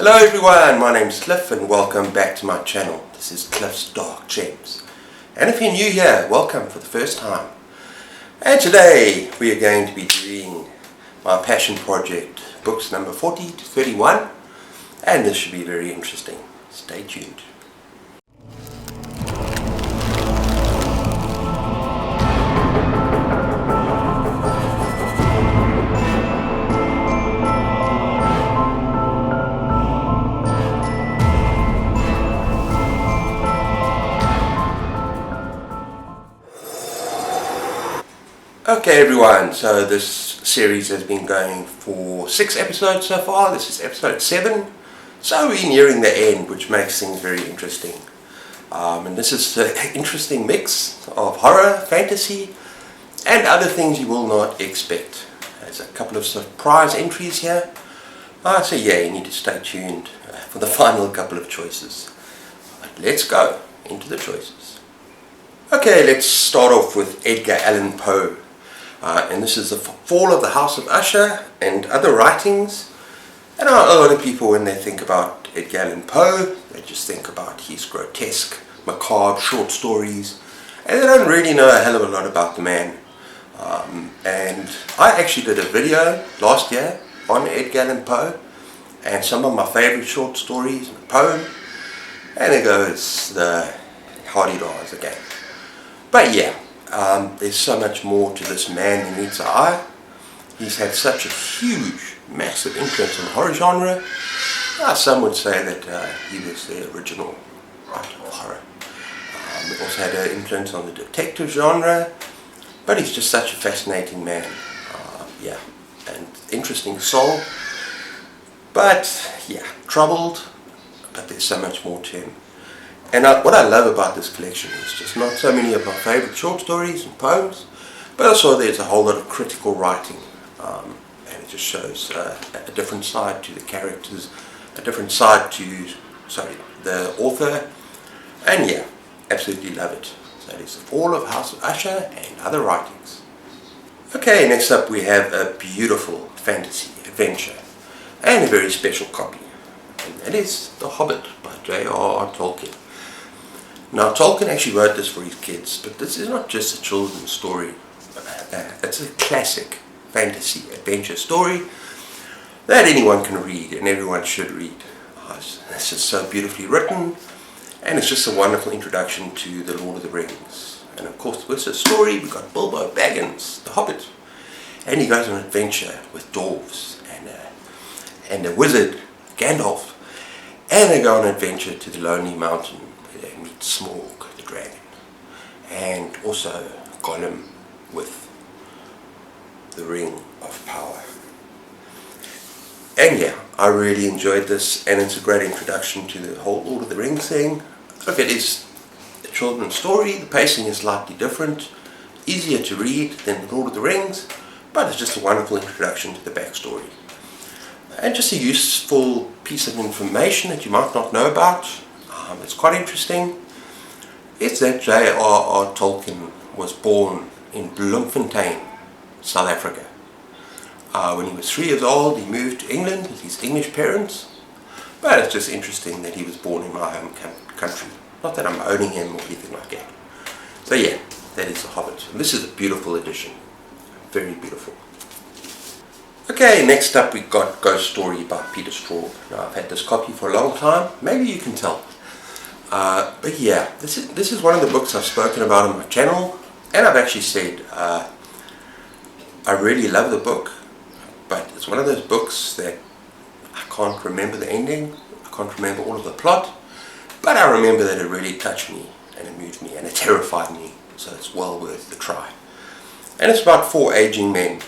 Hello everyone, my name is Cliff and welcome back to my channel. This is Cliff's Dark Gems. And if you're new here, welcome for the first time. And today we are going to be doing my passion project, books number 40 to 31. And this should be very interesting. Stay tuned. Okay everyone, so this series has been going for 6 episodes so far. This is episode 7. So we're nearing the end, which makes things very interesting. And this is an interesting mix of horror, fantasy and other things you will not expect. There's a couple of surprise entries here. So yeah, you need to stay tuned for the final couple of choices. But let's go into the choices. Okay, let's start off with Edgar Allan Poe. And this is The Fall of the House of Usher and other writings. And a lot of people, when they think about Edgar Allan Poe, they just think about his grotesque, macabre short stories, and they don't really know a hell of a lot about the man. And I actually did a video last year on Edgar Allan Poe and some of my favorite short stories and a poem, and there goes the Hardy-Dars again. But yeah, there's so much more to this man than meets the eye. He's had such a huge, massive influence on the horror genre. Some would say that he was the original writer of horror. He also had an influence on the detective genre, but he's just such a fascinating man. Yeah, and interesting soul. But yeah, troubled, but there's so much more to him. And what I love about this collection is just not so many of my favorite short stories and poems, but also there's a whole lot of critical writing, and it just shows a different side to the characters, a different side to, the author, and yeah, absolutely love it. So it is The Fall of House of Usher and other writings. Okay, next up we have a beautiful fantasy adventure, and a very special copy, and that is The Hobbit by J.R.R. Tolkien. Now Tolkien actually wrote this for his kids, but this is not just a children's story. It's a classic fantasy adventure story that anyone can read and everyone should read. This is so beautifully written, and it's just a wonderful introduction to the Lord of the Rings. And of course with this story we've got Bilbo Baggins, the Hobbit, and he goes on an adventure with dwarves and a wizard, Gandalf, and they go on an adventure to the Lonely Mountain. They meet Smaug the dragon, and also Gollum with the Ring of Power. And yeah, I really enjoyed this, and it's a great introduction to the whole Lord of the Rings thing. Look, it is a children's story, the pacing is slightly different, easier to read than Lord of the Rings, but it's just a wonderful introduction to the backstory. And just a useful piece of information that you might not know about. It's quite interesting. It's that J.R.R. Tolkien was born in Bloemfontein, South Africa. When he was 3 years old, he moved to England with his English parents. But it's just interesting that he was born in my home country. Not that I'm owning him or anything like that. So yeah, that is The Hobbit. And this is a beautiful edition. Very beautiful. Okay, next up we got Ghost Story by Peter Straub. Now I've had this copy for a long time. Maybe you can tell. But yeah, this is one of the books I've spoken about on my channel, and I've actually said I really love the book, but it's one of those books that I can't remember the ending, I can't remember all of the plot, but I remember that it really touched me, and it moved me, and it terrified me, so it's well worth the try. And it's about 4 aging men,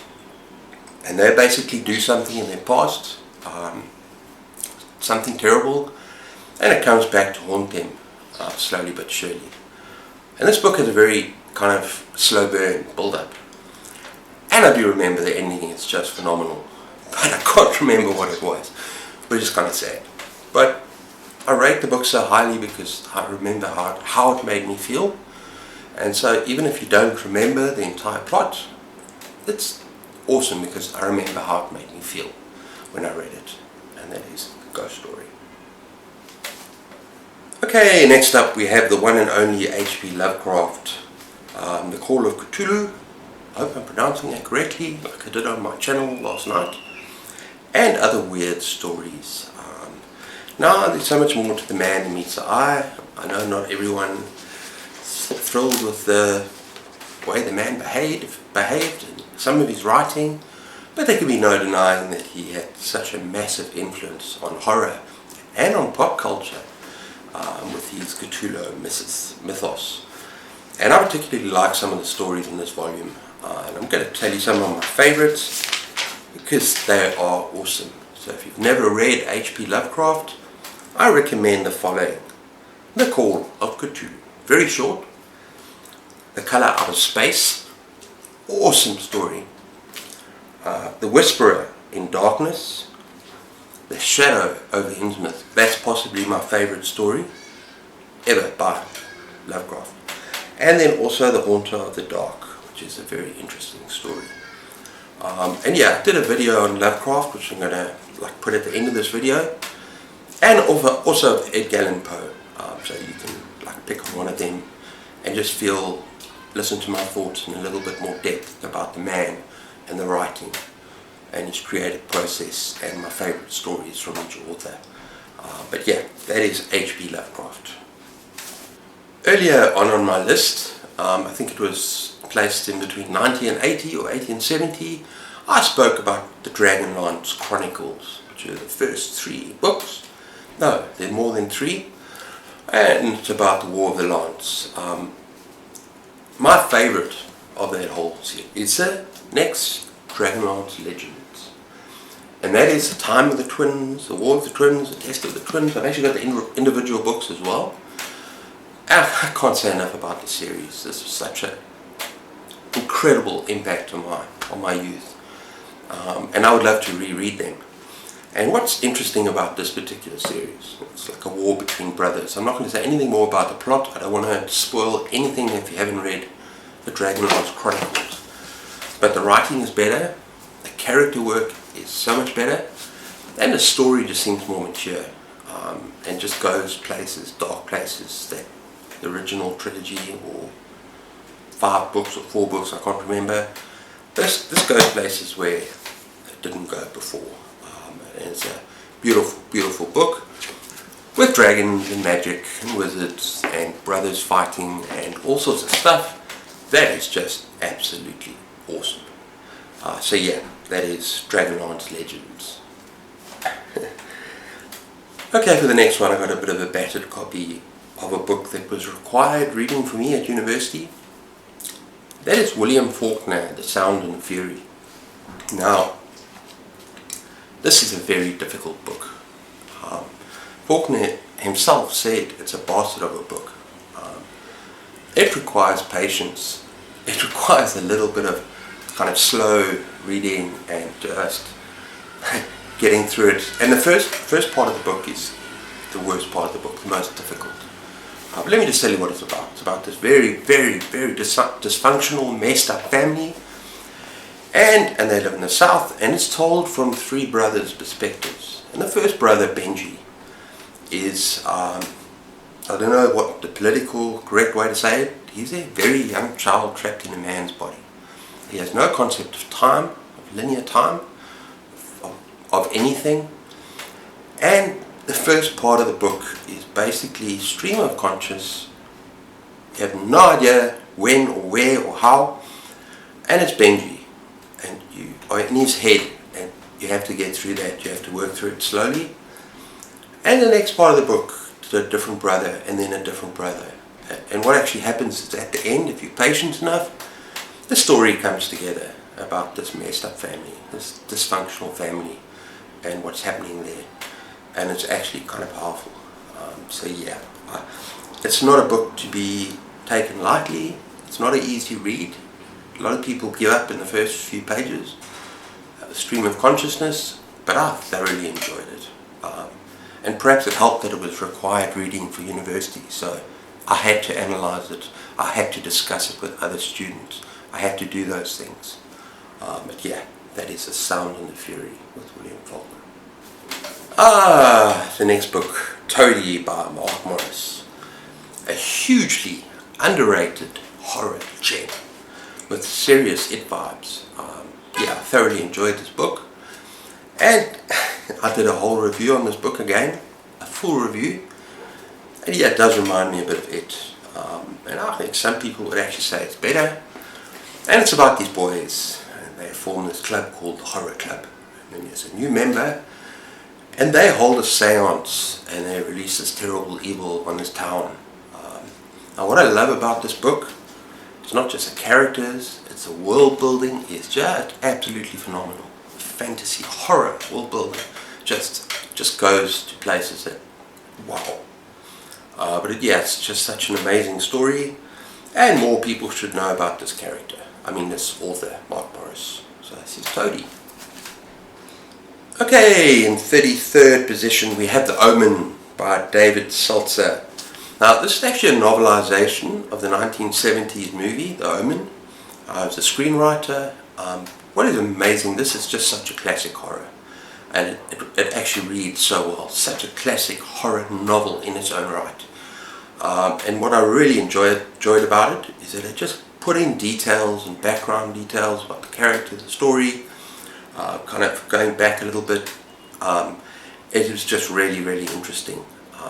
and they basically do something in their past, something terrible, and it comes back to haunt them slowly but surely. And this book has a very kind of slow burn build up, and I do remember the ending. It's just phenomenal, but I can't remember what it was, which is kind of sad. But I rate the book so highly because I remember how it made me feel, and so even if you don't remember the entire plot, it's awesome because I remember how it made me feel when I read it, and that is ghost story. Okay, next up we have the one and only H.P. Lovecraft, The Call of Cthulhu. I hope I'm pronouncing that correctly, like I did on my channel last night. And other weird stories. Now there's so much more to The Man Who Meets the Eye. I know not everyone is thrilled with the way the man behaved in some of his writing, but there can be no denying that he had such a massive influence on horror and on pop culture with his Cthulhu mythos. And I particularly like some of the stories in this volume, and I'm going to tell you some of my favorites because they are awesome. So if you've never read H.P. Lovecraft, I recommend the following. The Call of Cthulhu. Very short. The Color Out of Space. Awesome story. The Whisperer in Darkness. The Shadow over Innsmouth. That's possibly my favorite story ever by Lovecraft. And then also The Haunter of the Dark, which is a very interesting story. And yeah, I did a video on Lovecraft, which I'm going to put at the end of this video. And also Edgar Allan Poe. So you can pick on one of them and just listen to my thoughts in a little bit more depth about the man and the writing and his creative process and my favorite stories from each author. But yeah, that is H.P. Lovecraft. Earlier on my list, I think it was placed in between 90 and 80 or 80 and 70, I spoke about the Dragonlance Chronicles, which are the first 3 books. No, there are more than 3, and it's about the War of the Lance. My favourite of that whole series is the next Dragonlance Legends, and that is the Time of the Twins, the War of the Twins, the Test of the Twins. I've actually got the individual books as well. And I can't say enough about the series. This was such an incredible impact on my youth, and I would love to reread them. And what's interesting about this particular series, it's like a war between brothers. I'm not going to say anything more about the plot. I don't want to spoil anything if you haven't read the Dragonlance Chronicles. But the writing is better, the character work is so much better, and the story just seems more mature, and just goes places, dark places that the original trilogy, or 5 books or 4 books, I can't remember. This goes places where it didn't go before. And it's a beautiful, beautiful book with dragons and magic and wizards and brothers fighting and all sorts of stuff. That is just absolutely awesome. So yeah, that is Dragonlance Legends. Okay, for the next one I got a bit of a battered copy of a book that was required reading for me at university. That is William Faulkner, The Sound and the Fury. Now, this is a very difficult book. Faulkner himself said it's a bastard of a book. It requires patience. It requires a little bit of kind of slow reading and just getting through it. And the first part of the book is the worst part of the book, the most difficult. But let me just tell you what it's about. It's about this very, very, very dysfunctional, messed up family. And they live in the South, and it's told from 3 brothers' perspectives. And the first brother, Benji, is, I don't know what the political correct way to say it, he's a very young child trapped in a man's body. He has no concept of time, of linear time, of anything. And the first part of the book is basically stream of conscious. You have no idea when or where or how, and it's Benji. And you are in his head, and you have to get through that. You have to work through it slowly. And the next part of the book, to a different brother, and then a different brother. And what actually happens is at the end, if you're patient enough, the story comes together about this messed up family, this dysfunctional family, and what's happening there. And it's actually kind of powerful. So yeah, it's not a book to be taken lightly. It's not an easy read. A lot of people give up in the first few pages, stream of consciousness, but I thoroughly enjoyed it. And perhaps it helped that it was required reading for university, so I had to analyze it, I had to discuss it with other students, I had to do those things. But yeah, that is The Sound and the Fury with William Faulkner. The next book, Toady by Mark Morris. A hugely underrated horror gem with serious it vibes. I thoroughly enjoyed this book, and I did a whole review on this book again, a full review, and it does remind me a bit of it. And I think some people would actually say it's better. And it's about these boys, and they form this club called the Horror Club. And then there's a new member, and they hold a seance, and they release this terrible evil on this town. Now what I love about this book, it's not just the characters, it's the world building, it's just absolutely phenomenal. Fantasy, horror, world building, just goes to places that, wow. It's just such an amazing story, and more people should know about this character. This author, Mark Morris. So this is Toady. Okay, in 33rd position we have The Omen by David Seltzer. Now this is actually a novelization of the 1970s movie, The Omen. It's a screenwriter. What is amazing, this is just such a classic horror. And it actually reads so well. Such a classic horror novel in its own right. And what I really enjoyed about it is that it just put in details and background details about the character, the story, kind of going back a little bit. It was just really, really interesting.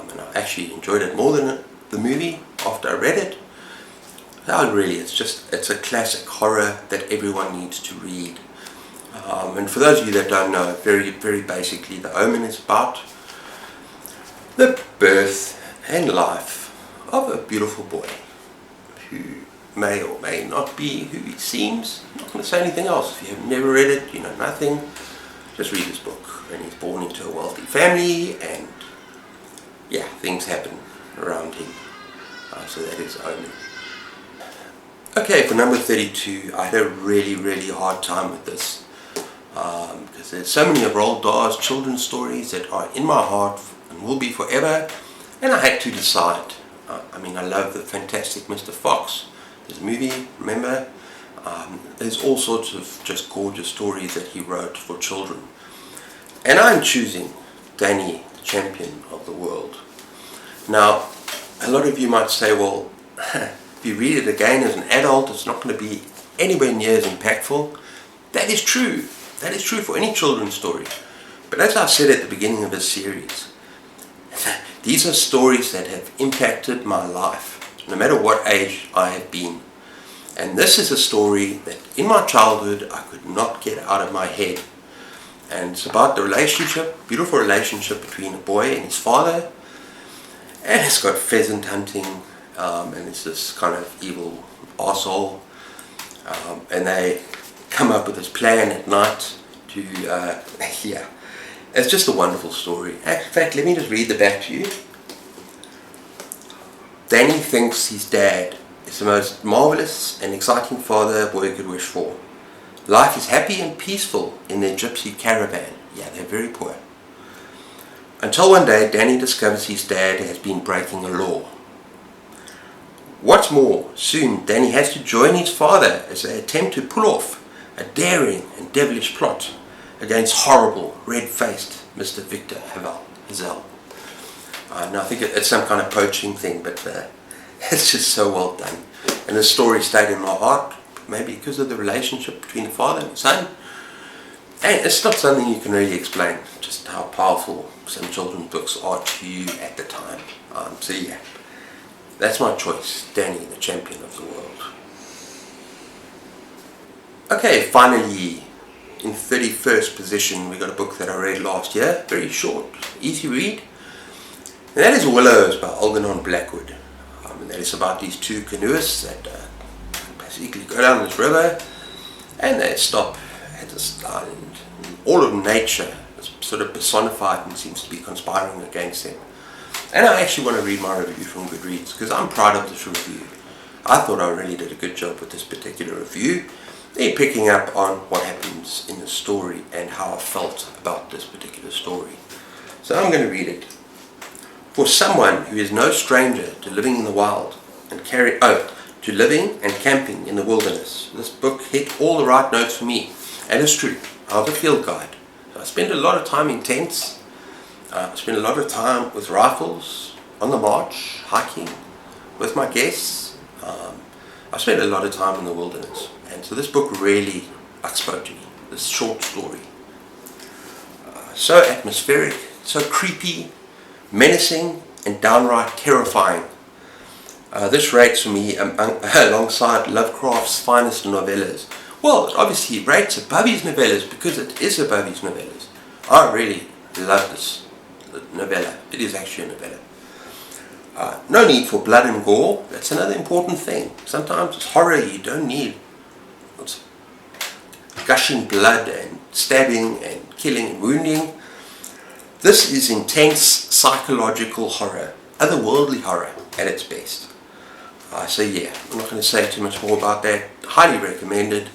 And I actually enjoyed it more than the movie after I read it. It's a classic horror that everyone needs to read. And for those of you that don't know, very, very basically, The Omen is about the birth and life of a beautiful boy who may or may not be who he seems. I'm not going to say anything else. If you have never read it, you know nothing. Just read this book. And he's born into a wealthy family, and things happen around him. So that is Omen. Okay, for number 32, I had a really, really hard time with this. Because there's so many of Roald Dahl's children's stories that are in my heart and will be forever, and I had to decide. I love the fantastic Mr. Fox. There's a movie, remember? There's all sorts of just gorgeous stories that he wrote for children. And I'm choosing Danny, the Champion of the World. Now, a lot of you might say, well, if you read it again as an adult, it's not going to be anywhere near as impactful. That is true. That is true for any children's story. But as I said at the beginning of this series, these are stories that have impacted my life, no matter what age I have been. And this is a story that in my childhood I could not get out of my head. And it's about the relationship, beautiful relationship between a boy and his father. And it's got pheasant hunting, and it's this kind of evil arsehole. And they come up with this plan at night to, it's just a wonderful story. In fact, let me just read the back to you. Danny thinks his dad is the most marvelous and exciting father a boy could wish for. Life is happy and peaceful in their gypsy caravan. Yeah, they're very poor. Until one day, Danny discovers his dad has been breaking a law. What's more, soon Danny has to join his father as they attempt to pull off a daring and devilish plot against horrible, red-faced Mr. Victor Hazel. Now I think it's some kind of poaching thing, but it's just so well done. And the story stayed in my heart, maybe because of the relationship between the father and the son. And it's not something you can really explain, just how powerful some children's books are to you at the time. That's my choice, Danny, the Champion of the World. Okay, finally, in 31st position, we got a book that I read last year, very short, easy read. And that is Willows by Algernon Blackwood. And that is about these two canoeists that basically go down this river and they stop at this island. All of nature is sort of personified and seems to be conspiring against them. And I actually want to read my review from Goodreads because I'm proud of this review. I thought I really did a good job with this particular review. They're picking up on what happens in the story and how I felt about this particular story. So I'm going to read it. For someone who is no stranger to living in the wild and to living and camping in the wilderness, this book hit all the right notes for me. And it's true. I was a field guide. So I spent a lot of time in tents, I spend a lot of time with rifles, on the march, hiking, with my guests. I spent a lot of time in the wilderness, and so this book really spoke to me, this short story. So atmospheric, so creepy, menacing, and downright terrifying. This rates for me alongside Lovecraft's finest novellas. Well, it obviously rates above his novellas because it is above his novellas. I really love this novella. It is actually a novella. No need for blood and gore. That's another important thing. Sometimes it's horror, you don't need gushing blood and stabbing and killing and wounding. This is intense psychological horror, otherworldly horror at its best. So yeah, I'm not going to say too much more about that. Highly recommended.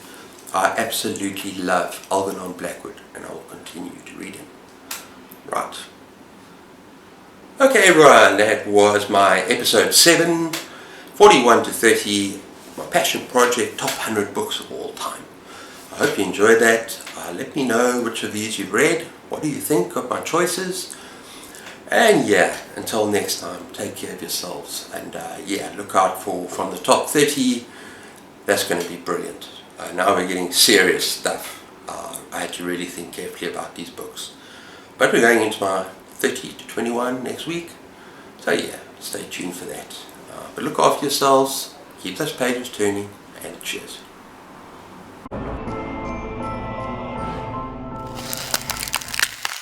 I absolutely love Algernon Blackwood, and I will continue to read him. Right. Okay everyone, that was my episode 7, 41 to 30, my passion project, top 100 books of all time. I hope you enjoyed that. Let me know which of these you've read. What do you think of my choices? And yeah, until next time, take care of yourselves. And yeah, look out for from the top 30. That's going to be brilliant. Now we're getting serious stuff. I had to really think carefully about these books. But we're going into my 30 to 21 next week. So yeah, stay tuned for that. But look after yourselves, keep those pages turning, and cheers.